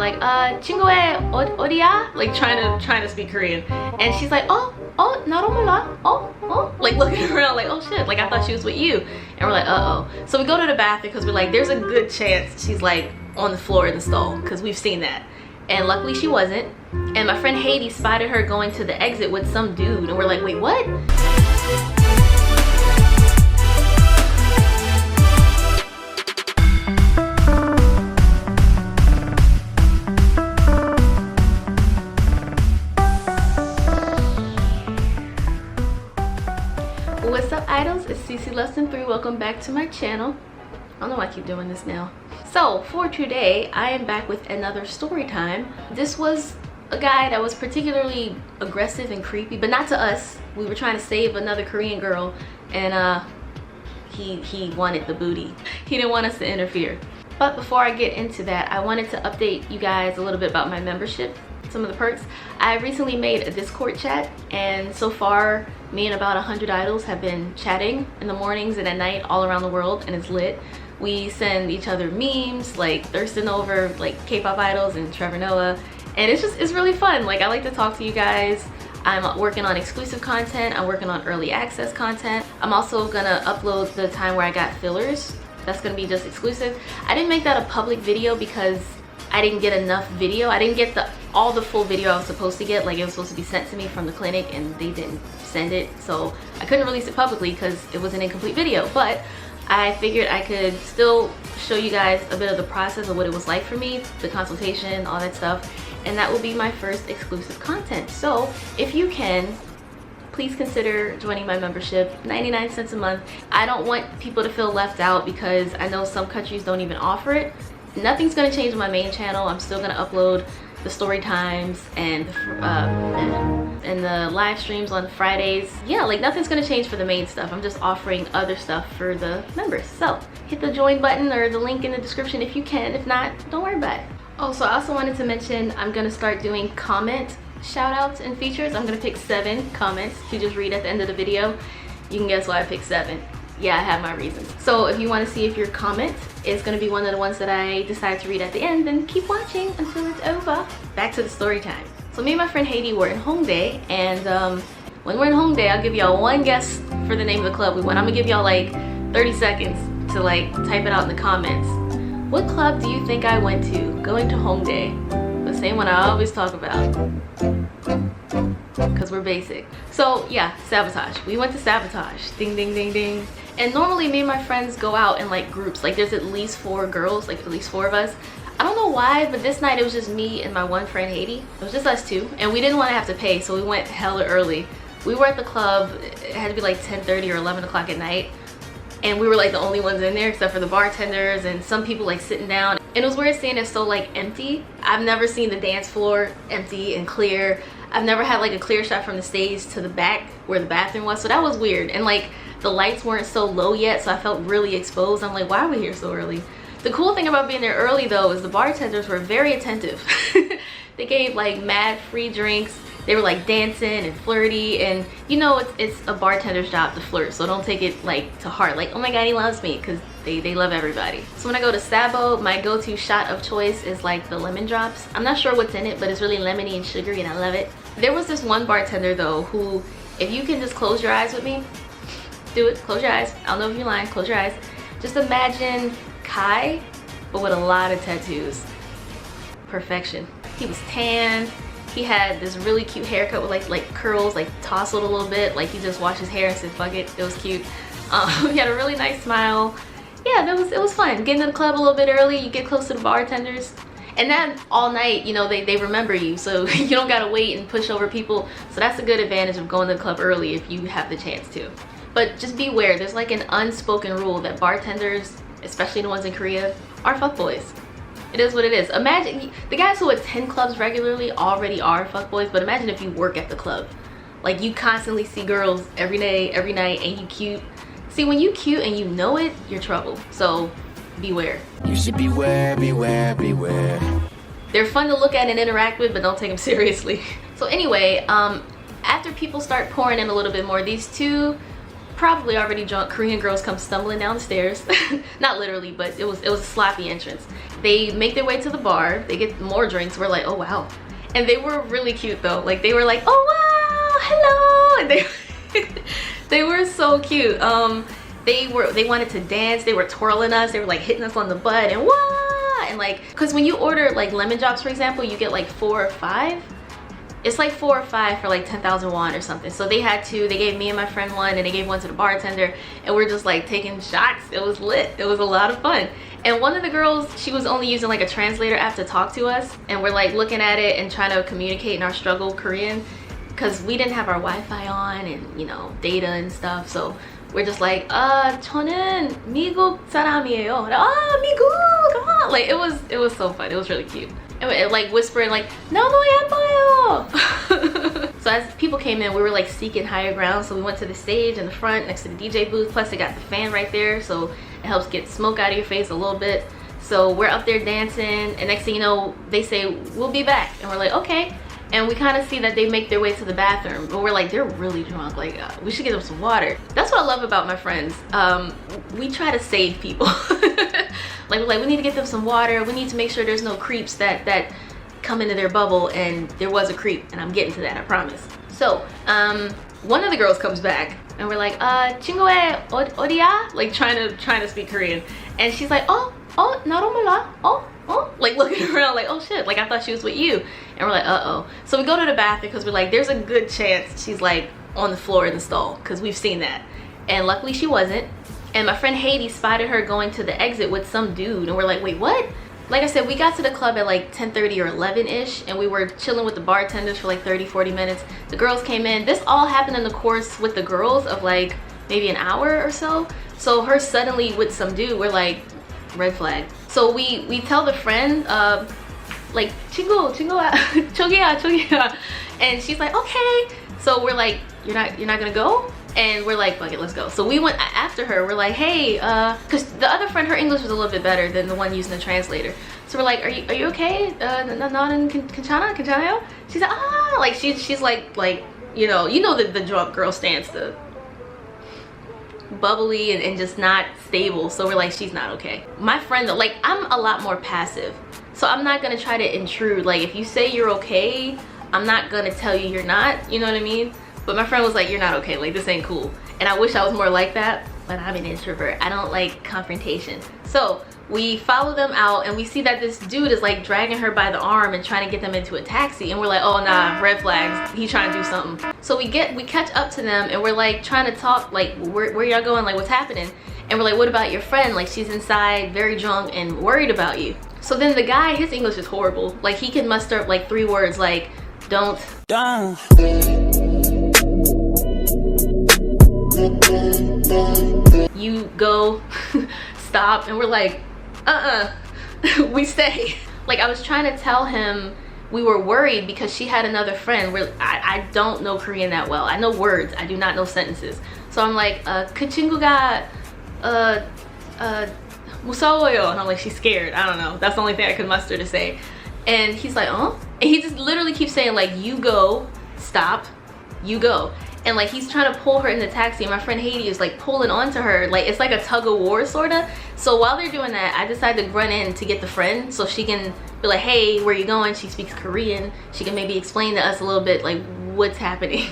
like, 친구의 어디야? Like trying to speak Korean. And she's like, 나도 몰라. Like looking around like, oh shit, like I thought she was with you. And we're like, uh-oh. So we go to the bathroom because we're like, there's a good chance she's like on the floor in the stall, because we've seen that. And luckily she wasn't. And my friend Haiti spotted her going to the exit with some dude, and we're like, wait, what? What's up, idols? It's Cece Lesson 3. Welcome back to my channel. I don't know why I keep doing this now. So for today, I am back with another story time. This was a guy that was particularly aggressive and creepy, but not to us. We were trying to save another Korean girl, and he wanted the booty. He didn't want us to interfere. But before I get into that, I wanted to update you guys a little bit about my membership, some of the perks. I recently made a Discord chat, and so far me and about 100 idols have been chatting in the mornings and at night all around the world, and it's lit. We send each other memes, like thirsting over like K-pop idols and Trevor Noah, and it's really fun. Like, I like to talk to you guys. I'm working on exclusive content, I'm working on early access content. I'm also gonna upload the time where I got fillers. That's gonna be just exclusive. I didn't make that a public video because I didn't get enough video. I didn't get all the full video I was supposed to get. Like, it was supposed to be sent to me from the clinic and they didn't send it, so I couldn't release it publicly because it was an incomplete video. But I figured I could still show you guys a bit of the process of what it was like for me, the consultation, all that stuff, and that will be my first exclusive content. So if you can, please consider joining my membership. 99 cents a month. I don't want people to feel left out because I know some countries don't even offer it. Nothing's gonna change on my main channel. I'm still gonna upload the story times and the live streams on Fridays. Yeah, like nothing's gonna change for the main stuff. I'm just offering other stuff for the members. So hit the join button or the link in the description if you can. If not, don't worry about it. Oh, so I also wanted to mention I'm gonna start doing comment shout outs and features. I'm gonna pick 7 comments to just read at the end of the video. You can guess why I picked 7. Yeah, I have my reasons. So if you want to see if your comment is going to be one of the ones that I decide to read at the end, then keep watching until it's over. Back to the story time. So me and my friend Haiti were in Hongdae, and when we're in Hongdae, I'll give y'all one guess for the name of the club we went. I'm gonna give y'all like 30 seconds to like type it out in the comments. What club do you think I went to going to Hongdae? The same one I always talk about, because we're basic. So yeah, Sabotage. We went to Sabotage. Ding ding ding ding. And normally me and my friends go out in like groups. Like, there's at least 4 girls, like at least 4 of us. I don't know why, but this night it was just me and my one friend Haiti. It was just us 2, and we didn't want to have to pay, so we went hella early. We were at the club, it had to be like 10:30 or 11 o'clock at night, and we were like the only ones in there except for the bartenders and some people like sitting down. And it was weird seeing it so like empty. I've never seen the dance floor empty and clear. I've never had like a clear shot from the stage to the back where the bathroom was, so that was weird. And like the lights weren't so low yet, so I felt really exposed. I'm like, why are we here so early? The cool thing about being there early though is the bartenders were very attentive. They gave like mad free drinks. They were like dancing and flirty, and you know it's a bartender's job to flirt, so don't take it like to heart, like, oh my god, he loves me, because they love everybody. So when I go to Sabo, my go-to shot of choice is like the lemon drops. I'm not sure what's in it, but it's really lemony and sugary and I love it. There was this one bartender though who, if you can just close your eyes with me, do it, close your eyes. I don't know if you're lying, close your eyes. Just imagine Kai, but with a lot of tattoos. Perfection. He was tan. He had this really cute haircut with like curls, like tousled a little bit, like he just washed his hair and said fuck it. It was cute. He had a really nice smile. Yeah, it was fun. Getting to the club a little bit early, you get close to the bartenders, and then all night, you know, they remember you, so you don't gotta wait and push over people. So that's a good advantage of going to the club early if you have the chance to. But just beware, there's like an unspoken rule that bartenders, especially the ones in Korea, are fuckboys. It is what it is. Imagine, the guys who attend clubs regularly already are fuckboys, but imagine if you work at the club. Like, you constantly see girls every day, every night, and you cute. See, when you cute and you know it, you're trouble. So beware. You should beware, beware, beware. They're fun to look at and interact with, but don't take them seriously. So anyway, after people start pouring in a little bit more, these 2 probably already drunk Korean girls come stumbling down the stairs. Not literally, but it was a sloppy entrance. They make their way to the bar, they get more drinks. We're like, oh wow. And they were really cute though. Like they were like, oh wow, hello. And they were so cute. They wanted to dance. They were twirling us. They were like hitting us on the butt and wah. And like, cause when you order like lemon drops, for example, you get like 4 or 5. It's like 4 or 5 for like 10,000 won or something. So they gave me and my friend one, and they gave one to the bartender, and we're just like taking shots. It was lit. It was a lot of fun. And one of the girls, she was only using like a translator app to talk to us, and we're like looking at it and trying to communicate in our struggle Korean, because we didn't have our Wi-Fi on and, you know, data and stuff. So we're just like, 저는 미국 사람이에요. 미국, come on. Like it was so fun. It was really cute. And like whispering like 너무 예뻐요. So as people came in, we were like seeking higher ground. So we went to the stage in the front next to the DJ booth. Plus they got the fan right there, so it helps get smoke out of your face a little bit. So we're up there dancing, and next thing you know, they say we'll be back, and we're like okay. And we kind of see that they make their way to the bathroom, but we're like, they're really drunk. Like we should get them some water. That's what I love about my friends. We try to save people. Like we're like, we need to get them some water. We need to make sure there's no creeps that come into their bubble. And there was a creep, and I'm getting to that, I promise. So one of the girls comes back, and we're like, 친구의 어디야? Like trying to speak Korean, and she's like, oh 나도 몰라. Oh, like looking around like, oh shit, like I thought she was with you. And we're like, uh-oh. So we go to the bathroom because we're like, there's a good chance she's like on the floor in the stall, because we've seen that. And luckily she wasn't. And my friend Haiti spotted her going to the exit with some dude, and we're like, wait, what? Like I said, we got to the club at like 10:30 or 11-ish, and we were chilling with the bartenders for like 30-40 minutes. The girls came in. This all happened in the course with the girls of like maybe an hour or so. So her suddenly with some dude, we're like, red flag. So we tell the friend, like, 친구, 저기야. And she's like, okay. So we're like, you're not gonna go? And we're like, fuck it, let's go. So we went after her. We're like, hey, because the other friend, her English was a little bit better than the one using the translator. So we're like, are you okay? 나는 괜찮아요? She's like, like she's like, you know the drunk girl stance, the bubbly and just not stable. So we're like, she's not okay. My friend though, like I'm a lot more passive, so I'm not gonna try to intrude. Like if you say you're okay, I'm not gonna tell you you're not, you know what I mean? But my friend was like, you're not okay, like this ain't cool. And I wish I was more like that, but I'm an introvert. I don't like confrontation. So we follow them out, and we see that this dude is like dragging her by the arm and trying to get them into a taxi, and we're like, oh nah, red flags, he's trying to do something. So we catch up to them, and we're like trying to talk, like where y'all going, like what's happening? And we're like, what about your friend? Like she's inside very drunk and worried about you. So then the guy, his English is horrible. Like he can muster up like 3 words like don't. You go, stop. And we're like, we stay. Like I was trying to tell him we were worried because she had another friend. I don't know Korean that well. I know words, I do not know sentences. So I'm like, 그 친구가 무서워요. And I'm like, she's scared. I don't know. That's the only thing I could muster to say. And he's like, and he just literally keeps saying like, you go, stop, you go. And like he's trying to pull her in the taxi, and my friend Haiti is like pulling onto her. Like it's like a tug of war sorta. So while they're doing that, I decided to run in to get the friend so she can be like, hey, where you going? She speaks Korean. She can maybe explain to us a little bit like what's happening.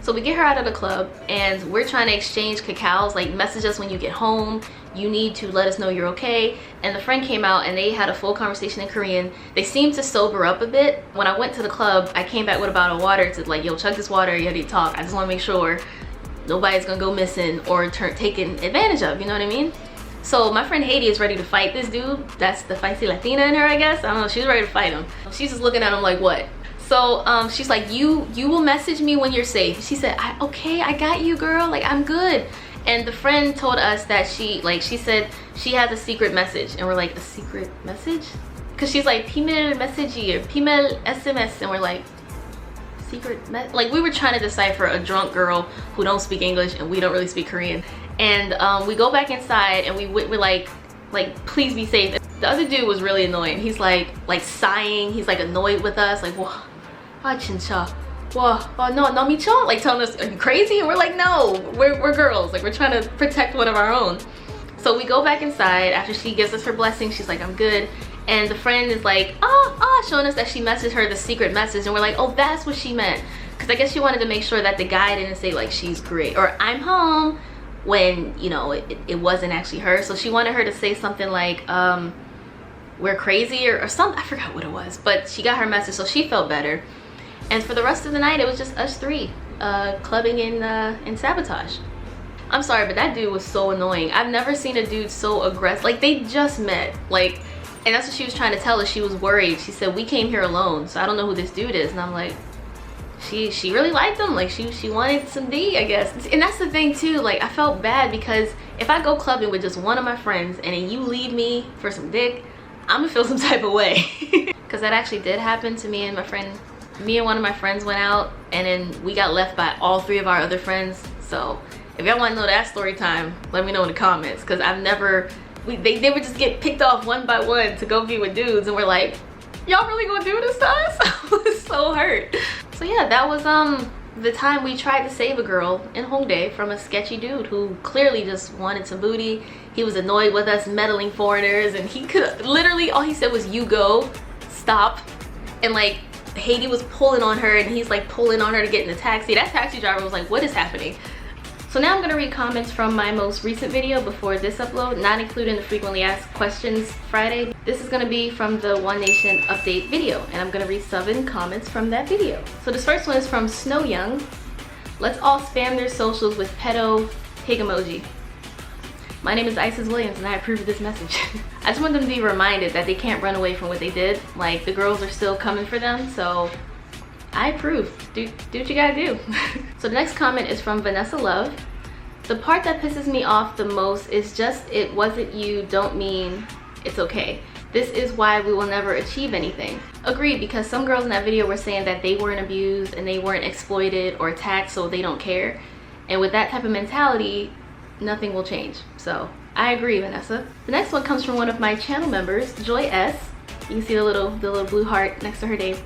So we get her out of the club, and we're trying to exchange cacaos, like message us when you get home. You need to let us know you're okay. And the friend came out, and they had a full conversation in Korean. They seemed to sober up a bit. When I went to the club, I came back with a bottle of water to like, yo, chug this water, you need to talk. I just want to make sure nobody's gonna go missing or taken advantage of, you know what I mean? So my friend Haiti is ready to fight this dude. That's the feisty Latina in her, I guess. I don't know, she's ready to fight him. She's just looking at him like, what? So she's like, you will message me when you're safe. She said, okay, I got you, girl, like I'm good. And the friend told us that she said she has a secret message, and we're like, a secret message? Because she's like, 비밀 메시지 or 비밀 SMS, and we're like, like we were trying to decipher a drunk girl who don't speak English and we don't really speak Korean. And we go back inside, and we're like please be safe. The other dude was really annoying. He's like sighing. He's like annoyed with us, like 진짜 no 미쳐, like telling us, are you crazy? And we're like, no, we're girls, like we're trying to protect one of our own. So we go back inside after she gives us her blessing. She's like, I'm good. And the friend is like, showing us that she messaged her the secret message, and we're like, oh, that's what she meant. Because I guess she wanted to make sure that the guy didn't say like, she's great or I'm home, when, you know, it wasn't actually her. So she wanted her to say something like, we're crazy or something. I forgot what it was, but she got her message, so she felt better. And for the rest of the night, it was just us three clubbing in Sabotage. I'm sorry, but that dude was so annoying. I've never seen a dude so aggressive. Like, they just met, like, and that's what she was trying to tell us. She was worried. She said, we came here alone, so I don't know who this dude is. And I'm like, she really liked him. Like, she wanted some D, I guess. And that's the thing too, like, I felt bad because if I go clubbing with just one of my friends and then you leave me for some dick, I'm gonna feel some type of way. Because that actually did happen to me and my friend. Me and one of my friends went out, and then we got left by all three of our other friends. So if y'all want to know that story time, let me know in the comments, because I've never, they would just get picked off one by one to go be with dudes, and we're like, y'all really gonna do this to us? I was so hurt. So yeah, that was the time we tried to save a girl in Hongdae from a sketchy dude who clearly just wanted some booty. He was annoyed with us meddling foreigners, and he could literally, all he said was, you go, stop. And like, Haiti was pulling on her, and he's like pulling on her to get in the taxi. That taxi driver was like, what is happening? So now I'm gonna read comments from my most recent video before this upload, not including the frequently asked questions Friday. This is gonna be from the One Nation update video, and I'm gonna read 7 comments from that video. So this first one is from Snow Young. Let's all spam their socials with pedo pig emoji. My name is Isis Williams, and I approve of this message. I just want them to be reminded that they can't run away from what they did. Like, the girls are still coming for them, so I approve. Do what you gotta do. So the next comment is from Vanessa Love. The part that pisses me off the most is just, it wasn't you don't mean it's okay. This is why we will never achieve anything. Agreed, because some girls in that video were saying that they weren't abused and they weren't exploited or attacked, so they don't care. And with that type of mentality, nothing will change. So I agree, Vanessa. The next one comes from one of my channel members, Joy S. You can see the little blue heart next to her name.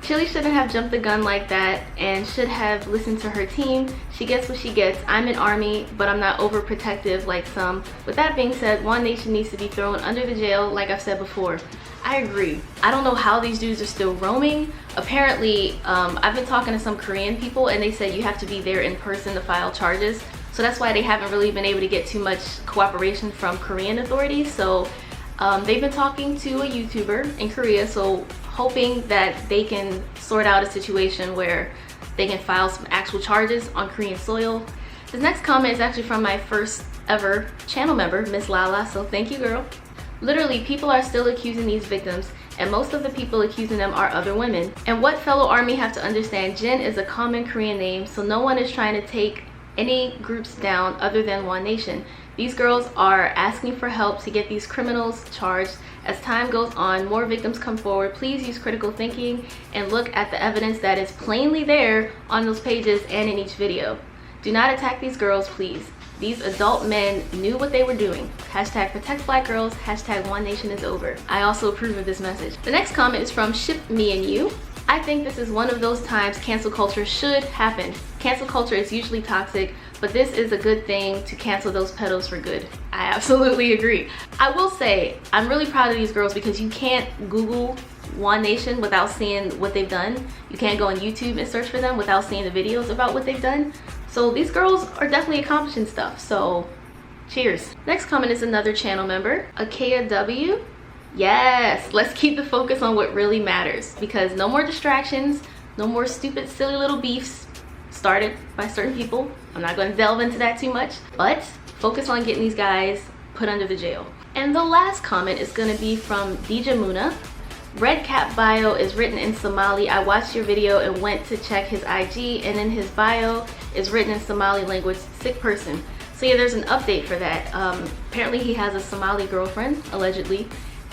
Chili shouldn't have jumped the gun like that and should have listened to her team. She gets what she gets. I'm an army, but I'm not overprotective like some. With that being said, One Nation needs to be thrown under the jail, like I've said before. I agree. I don't know how these dudes are still roaming. Apparently, I've been talking to some Korean people, and they said you have to be there in person to file charges. So that's why they haven't really been able to get too much cooperation from Korean authorities. So they've been talking to a YouTuber in Korea, so hoping that they can sort out a situation where they can file some actual charges on Korean soil. This next comment is actually from my first ever channel member, Miss Lala, so thank you, girl. Literally, people are still accusing these victims, and most of the people accusing them are other women. And what fellow army have to understand, Jin is a common Korean name, so no one is trying to take any groups down other than One Nation. These girls are asking for help to get these criminals charged. As time goes on, more victims come forward. Please use critical thinking and look at the evidence that is plainly there on those pages and in each video. Do not attack these girls, please. These adult men knew what they were doing. Hashtag protect black girls. Hashtag One Nation is over. I also approve of this message. The next comment is from Ship Me and You. I think this is one of those times cancel culture should happen. Cancel culture is usually toxic, but this is a good thing to cancel those pedos for good. I absolutely agree. I will say, I'm really proud of these girls because you can't Google One Nation without seeing what they've done. You can't go on YouTube and search for them without seeing the videos about what they've done. So these girls are definitely accomplishing stuff, so cheers. Next comment is another channel member, Akea W. Yes, let's keep the focus on what really matters, because no more distractions, no more stupid, silly little beefs started by certain people. I'm not going to delve into that too much, but focus on getting these guys put under the jail. And the last comment is going to be from DJ Muna. Red Cap bio is written in Somali. I watched your video and went to check his IG, and in his bio is written in Somali language, sick person. So yeah, there's an update for that. Apparently he has a Somali girlfriend, allegedly,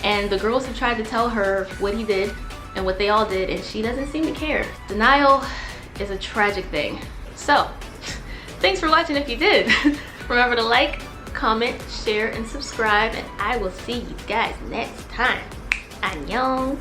and the girls have tried to tell her what he did and what they all did, and she doesn't seem to care. Denial is a tragic thing. So thanks for watching if you did. Remember to like, comment, share, and subscribe, and I will see you guys next time. Annyeong.